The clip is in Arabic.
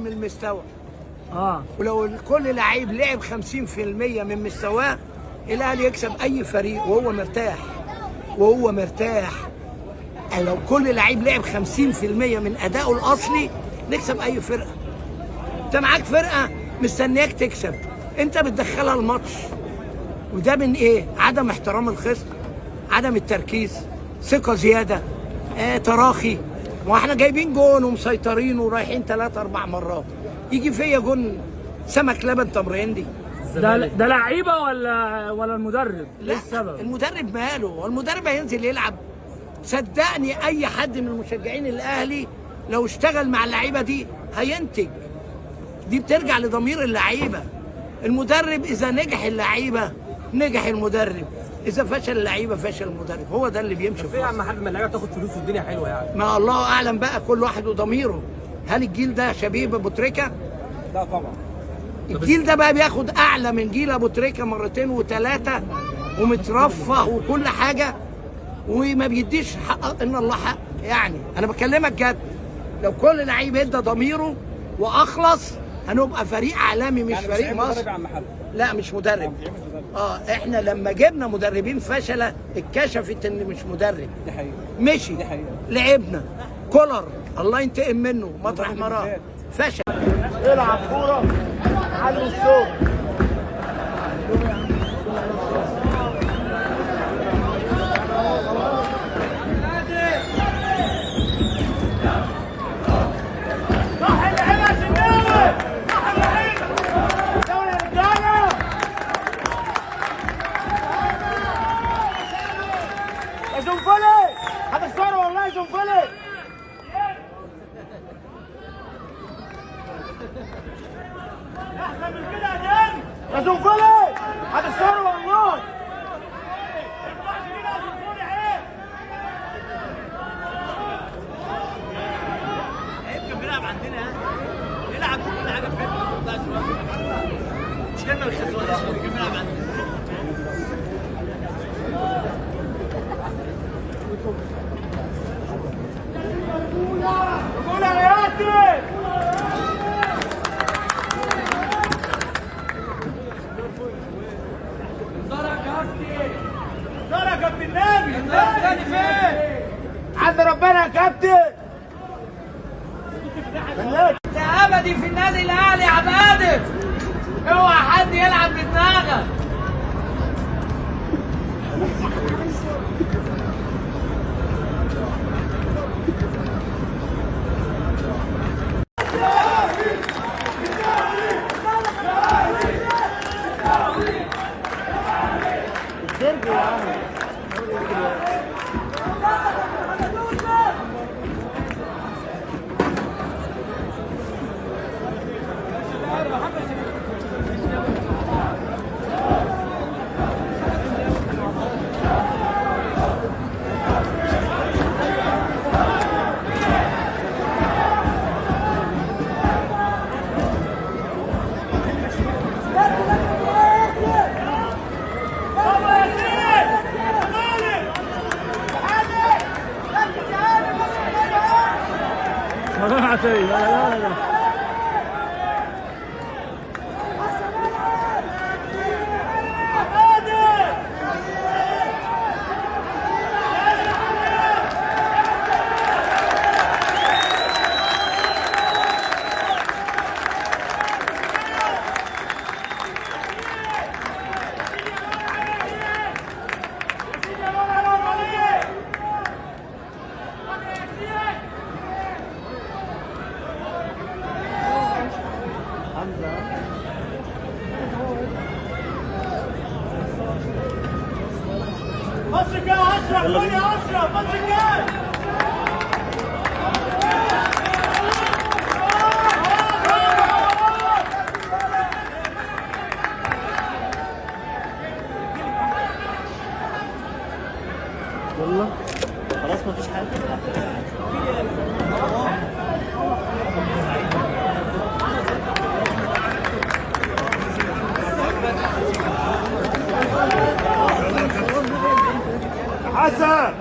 من المستوى. ولو كل لعيب لعب 50% من مستواه الاهلي يكسب اي فريق وهو مرتاح. يعني لو كل لعيب لعب 50% من ادائه الاصلي نكسب اي فرقه. انت معاك فرقه مستنياك تكسب، انت بتدخلها الماتش، وده من ايه؟ عدم احترام الخصم، عدم التركيز، ثقه زياده، تراخي. واحنا جايبين جون ومسيطرين ورايحين 3-4 مرات، يجي فيا جون سمك لبن تمريندي. ده لعيبه ولا المدرب؟ لا، ايه السبب؟ المدرب ماله؟ والمدرب هينزل يلعب. صدقني اي حد من المشجعين الاهلي لو اشتغل مع اللعيبه دي هينتج. دي بترجع لضمير اللعيبه. المدرب اذا نجح اللعيبه نجح المدرب، اذا فشل اللعيبه فشل المدرب. هو ده اللي بيمشي. في يا عم حاج ما اللعيبه تاخد فلوس والدنيا حلوه يعني. ما الله اعلم بقى، كل واحد وضميره. هل الجيل ده شبيه بابو تريكه؟ لا طبعا. الجيل ده بقى بياخد اعلى من جيل ابو تريكه مرتين و3 ومترفه وكل حاجه، وما بيديش حق ان الله حق. يعني انا بكلمك جد، لو كل لعيب ادى ضميره واخلص هنبقى فريق عالمي، مش يعني فريق مصر. لا مش مدرب. احنا لما جبنا مدربين فشله اتكشفت ان مش مدرب. دي حقيقه. مشي. دي حقيقه. لعبنا كولر الله ينتقم منه مطرح ما راح فشل. العب كوره على الصوت. زنفلي هتخسروا والله. زنفلي احسن من كده يا جن. يا زنفلي هتخسروا والله. عيب كان بيلعب عندنا، يلعب كل حاجه في حته مش كلمه الخساره كان بيلعب عندنا. قول يا ياسر. زار يا كابتن نبي. زار فين؟ عند ربنا يا كابتن. انت ابدي في النادي الاهلي يا عبادة. اوعى حد يلعب بدماغك. لا ماتش الجاي 10 الدنيا 10 ماتش الجاي. والله خلاص مفيش حاجه. حسن